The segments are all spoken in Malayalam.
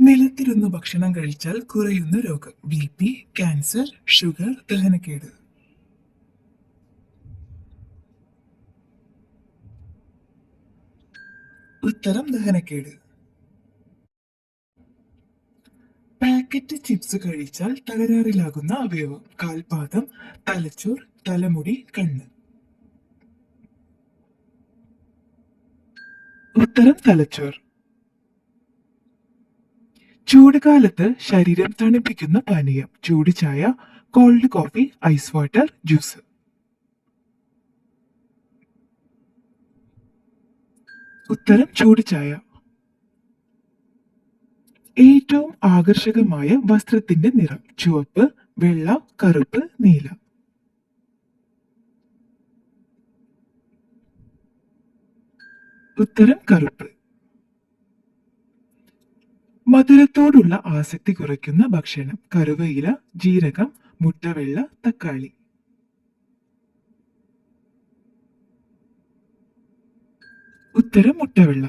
നിലത്തിരുന്ന് ഭക്ഷണം കഴിച്ചാൽ കുറയുന്ന രോഗം: ബി ക്യാൻസർ, ഷുഗർ, ദഹനക്കേട്. ഉത്തരം ദഹനക്കേട്. പാക്കറ്റ് ചിപ്സ് കഴിച്ചാൽ തകരാറിലാകുന്ന അവയവം: കാൽപാദം, തലച്ചോർ, തലമുടി, കണ്ണ്. ഉത്തരം തലച്ചോർ. ചൂടുകാലത്ത് ശരീരം തണുപ്പിക്കുന്ന പാനീയം: ചൂട് ചായ, cold coffee, ice water, juice. ഉത്തരം ചൂട് ചായ. ഏറ്റവും ആകർഷകമായ വസ്ത്രത്തിന്റെ നിറം: ചുവപ്പ്, വെള്ള, കറുപ്പ്, നീല. ഉത്തരം കറുപ്പ്. മധുരത്തോടുള്ള ആസക്തി കുറയ്ക്കുന്ന ഭക്ഷണം: കറുവയില, ജീരകം, മുട്ടവെള്ള, തക്കാളി. ഉത്തരം മുട്ടവെള്ള.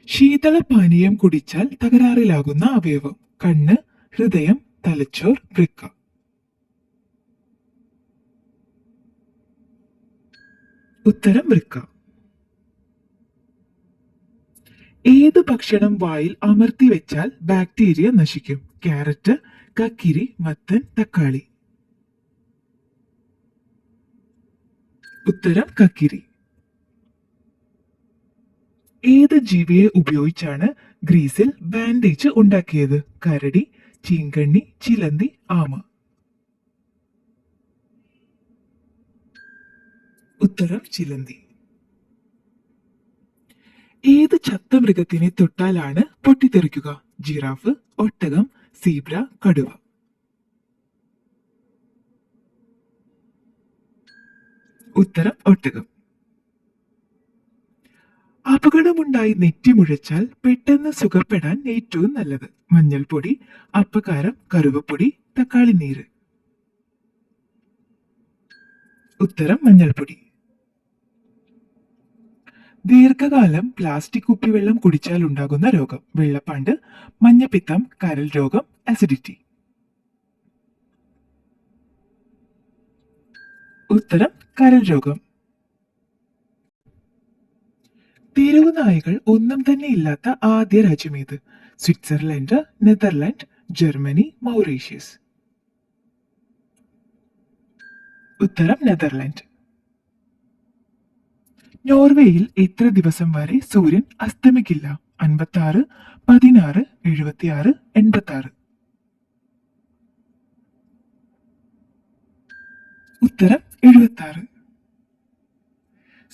ശീതളപാനീയം കുടിച്ചാൽ തകരാറിലാകുന്ന അവയവം: കണ്ണ്, ഹൃദയം, തലച്ചോർ, വൃക്ക. ഉത്തരം വൃക്ക. ഏത് ഭക്ഷണം വായിൽ അമർത്തി വെച്ചാൽ ബാക്ടീരിയ നശിക്കും? ക്യാരറ്റ്, കക്കിരി, മത്തൻ, തക്കാളി. ഉത്തരം കക്കിരി. ഏത് ജീവിയെ ഉപയോഗിച്ചാണ് ഗ്രീസിൽ ബാൻഡേജ് ഉണ്ടാക്കിയത്? കരടി, ചീങ്കണ്ണി, ചിലന്തി, ആമ. ഉത്തരം ചിലന്തി. ഏത് ചത്ത മൃഗത്തിനെ തൊട്ടാലാണ് പൊട്ടിത്തെറിക്കുക? ജിറാഫ്, ഒട്ടകം, സീബ്ര, കടുവ. ഉത്തരം ഒട്ടകം. അപകടമുണ്ടായി നെറ്റിമുഴച്ചാൽ പെട്ടെന്ന് സുഖപ്പെടാൻ ഏറ്റവും നല്ലത്: മഞ്ഞൾപ്പൊടി, അപ്പക്കാരം, കറുവപ്പൊടി, തക്കാളി നീര്. ഉത്തരം മഞ്ഞൾപ്പൊടി. ദീർഘകാലം പ്ലാസ്റ്റിക് കുപ്പിവെള്ളം കുടിച്ചാൽ ഉണ്ടാകുന്ന രോഗം: വെള്ളപ്പാണ്ട്, മഞ്ഞപ്പിത്തം, കരൾ രോഗം, അസിഡിറ്റി. ഉത്തരം കരൾ രോഗം. തെരുവു നായകൾ ഒന്നും തന്നെ ഇല്ലാത്ത ആദ്യ രാജ്യമേത്? Switzerland, Netherland, Germany, Mauritius. ഉത്തരം നെതർലാൻഡ്. നോർവേയിൽ എത്ര ദിവസം വരെ സൂര്യൻ അസ്തമിക്കില്ല? 56, 16, 76, 86. ഉത്തരം 76.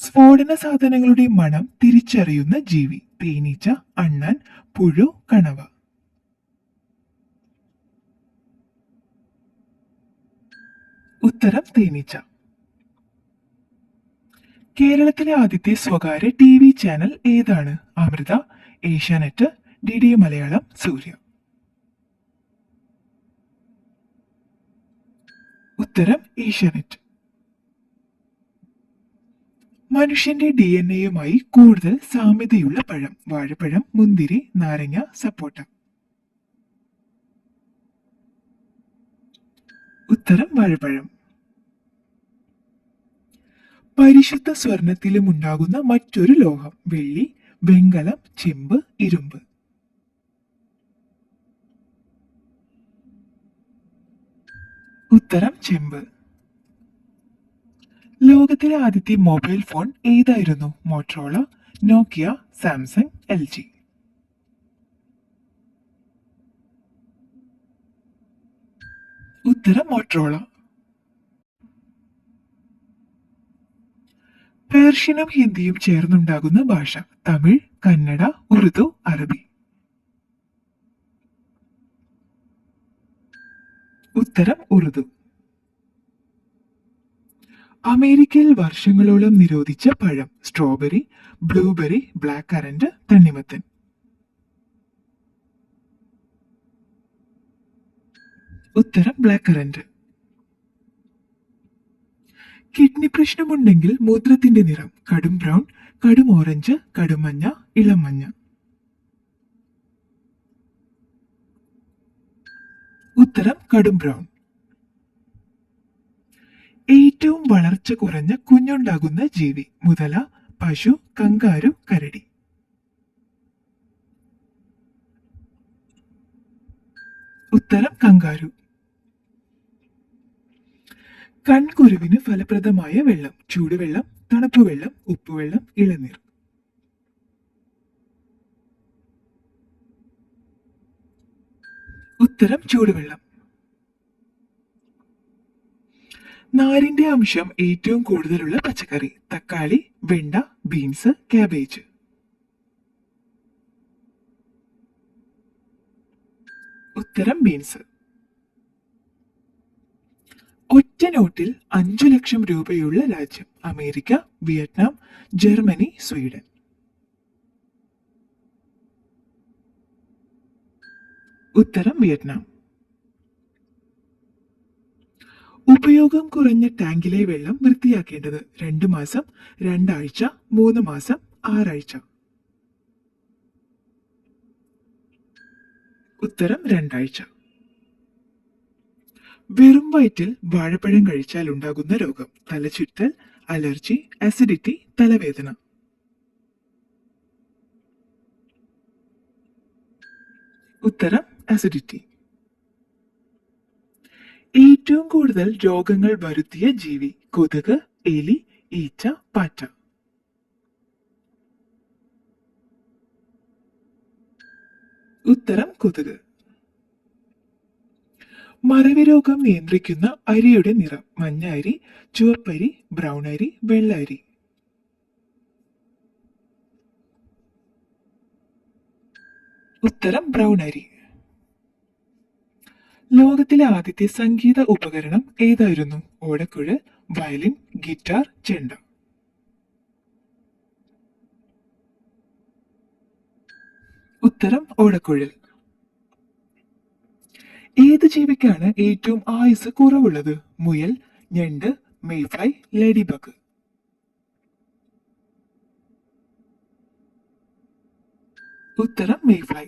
സ്ഫോടന സാധനങ്ങളുടെ മണം തിരിച്ചറിയുന്ന ജീവി: തേനീച്ച, അണ്ണാൻ, പുഴു, കണവ. ഉത്തരം തേനീച്ച. കേരളത്തിലെ ആദ്യത്തെ സ്വകാര്യ TV ചാനൽ ഏതാണ്? അമൃത, ഏഷ്യാനെറ്റ്, DD മലയാളം, സൂര്യ. ഉത്തരം ഏഷ്യാനെറ്റ്. മനുഷ്യന്റെ DNA-യുമായി കൂടുതൽ സാമ്യതയുള്ള പഴം: വാഴപ്പഴം, മുന്തിരി, നാരങ്ങ, സപ്പോട്ട. ഉത്തരം വാഴപ്പഴം. പരിശുദ്ധ സ്വർണത്തിലും ഉണ്ടാകുന്ന മറ്റൊരു ലോഹം: വെള്ളി, വെങ്കലം, ചെമ്പ്, ഇരുമ്പ്. ഉത്തരം ചെമ്പ്. ലോകത്തിലെ ആദ്യത്തെ മൊബൈൽ ഫോൺ ഏതായിരുന്നു? മോട്ടറോള, നോക്കിയ, സാംസങ്, LG. ഉത്തരം മോട്ടറോള. പേർഷ്യനും ഹിന്ദിയും ചേർന്നുണ്ടാകുന്ന ഭാഷ: തമിഴ്, കന്നഡ, ഉറുദു, അറബി. ഉത്തരം ഉറുദു. അമേരിക്കയിൽ വർഷങ്ങളോളം നിരോധിച്ച പഴം: സ്ട്രോബെറി, ബ്ലൂബെറി, ബ്ലാക്ക് കറന്റ്, തണ്ണിമത്തൻ. ഉത്തരം ബ്ലാക്ക് കറന്റ്. കിഡ്നി പ്രശ്നമുണ്ടെങ്കിൽ മൂത്രത്തിന്റെ നിറം: കടും ബ്രൗൺ, കടും ഓറഞ്ച്, കടും മഞ്ഞ, ഇളം മഞ്ഞ. ഉത്തരം കടും ബ്രൗൺ. ഏറ്റവും വളർച്ച കുറഞ്ഞ കുഞ്ഞുണ്ടാകുന്ന ജീവി: മുതല, പശു, കങ്കാരു, കരടി. ഉത്തരം കങ്കാരു. കൺകുരുവിന് ഫലപ്രദമായ വെള്ളം: ചൂടുവെള്ളം, തണുപ്പുവെള്ളം, ഉപ്പുവെള്ളം, ഇളനീർ. ഉത്തരം ചൂടുവെള്ളം. നാരിന്റെ അംശം ഏറ്റവും കൂടുതലുള്ള പച്ചക്കറി: തക്കാളി, വെണ്ട, ബീൻസ്, കാബേജ്. ഉത്തരം ബീൻസ്. ഒറ്റ നോട്ടിൽ 5 ലക്ഷം രൂപയുള്ള രാജ്യം: അമേരിക്ക, വിയറ്റ്നാം, ജർമ്മനി, സ്വീഡൻ. ഉത്തരം വിയറ്റ്നാം. ഉപയോഗം കുറഞ്ഞ ടാങ്കിലെ വെള്ളം വൃത്തിയാക്കേണ്ടത്: 2 മാസം, 2 ആഴ്ച, 3 മാസം, 6 ആഴ്ച. ഉത്തരം 2 ആഴ്ച. വെറും വയറ്റിൽ വാഴപ്പഴം കഴിച്ചാൽ ഉണ്ടാകുന്ന രോഗം: തലചുറ്റൽ, അലർജി, അസിഡിറ്റി, തലവേദന. ഉത്തരം അസിഡിറ്റി. ഏറ്റവും കൂടുതൽ രോഗങ്ങൾ വരുത്തിയ ജീവി: കൊതുക്, എലി, ഈച്ച, പാറ്റ. ഉത്തരം കൊതുക്. മറവി രോഗം നിയന്ത്രിക്കുന്ന അരിയുടെ നിറം: മഞ്ഞ അരി, ചുവപ്പരി, ബ്രൗൺ അരി, വെള്ള അരി. ഉത്തരം ബ്രൗൺ അരി. ലോകത്തിലെ ആദ്യത്തെ സംഗീത ഉപകരണം ഏതായിരുന്നു? ഓടക്കുഴൽ, വയലിൻ, ഗിറ്റാർ, ചെണ്ട. ഉത്തരം ഓടക്കുഴൽ. ഏത് ജീവിക്കാണ് ഏറ്റവും ആയുസ് കുറവുള്ളത്? മുയൽ, ഞണ്ട്, മേഫ്ലൈ, ലേഡി ബഗ്. ഉത്തരം മേഫ്ലൈ.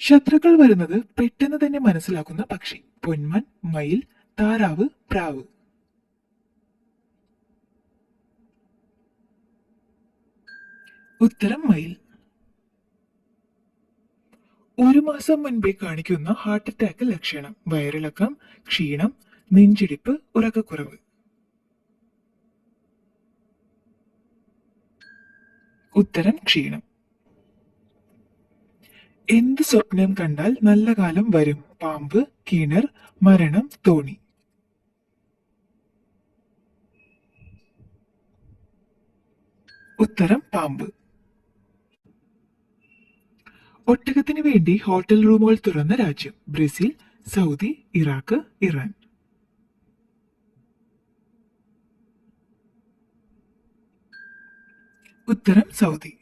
ശത്രുക്കൾ വരുന്നത് പെട്ടെന്ന് തന്നെ മനസ്സിലാക്കുന്ന പക്ഷി: പൊന്മാൻ, മയിൽ, താറാവ്, പ്രാവ്. ഉത്തരം മയിൽ. 1 മാസം മുൻപേ കാണിക്കുന്ന ഹാർട്ട് അറ്റാക്ക് ലക്ഷണം: വയറിളക്കം, ക്ഷീണം, നെഞ്ചിടിപ്പ്, ഉറക്കക്കുറവ്. ഉത്തരം ക്ഷീണം. എന്ത് സ്വപ്നം കണ്ടാൽ നല്ല കാലം വരും? പാമ്പ്, കിണർ, മരണം, തോണി. ഉത്തരം പാമ്പ്. ഒട്ടകത്തിന് വേണ്ടി ഹോട്ടൽ റൂമുകൾ തുറന്ന രാജ്യം: ബ്രസീൽ, സൗദി, ഇറാഖ്, ഇറാൻ. ഉത്തരം സൗദി.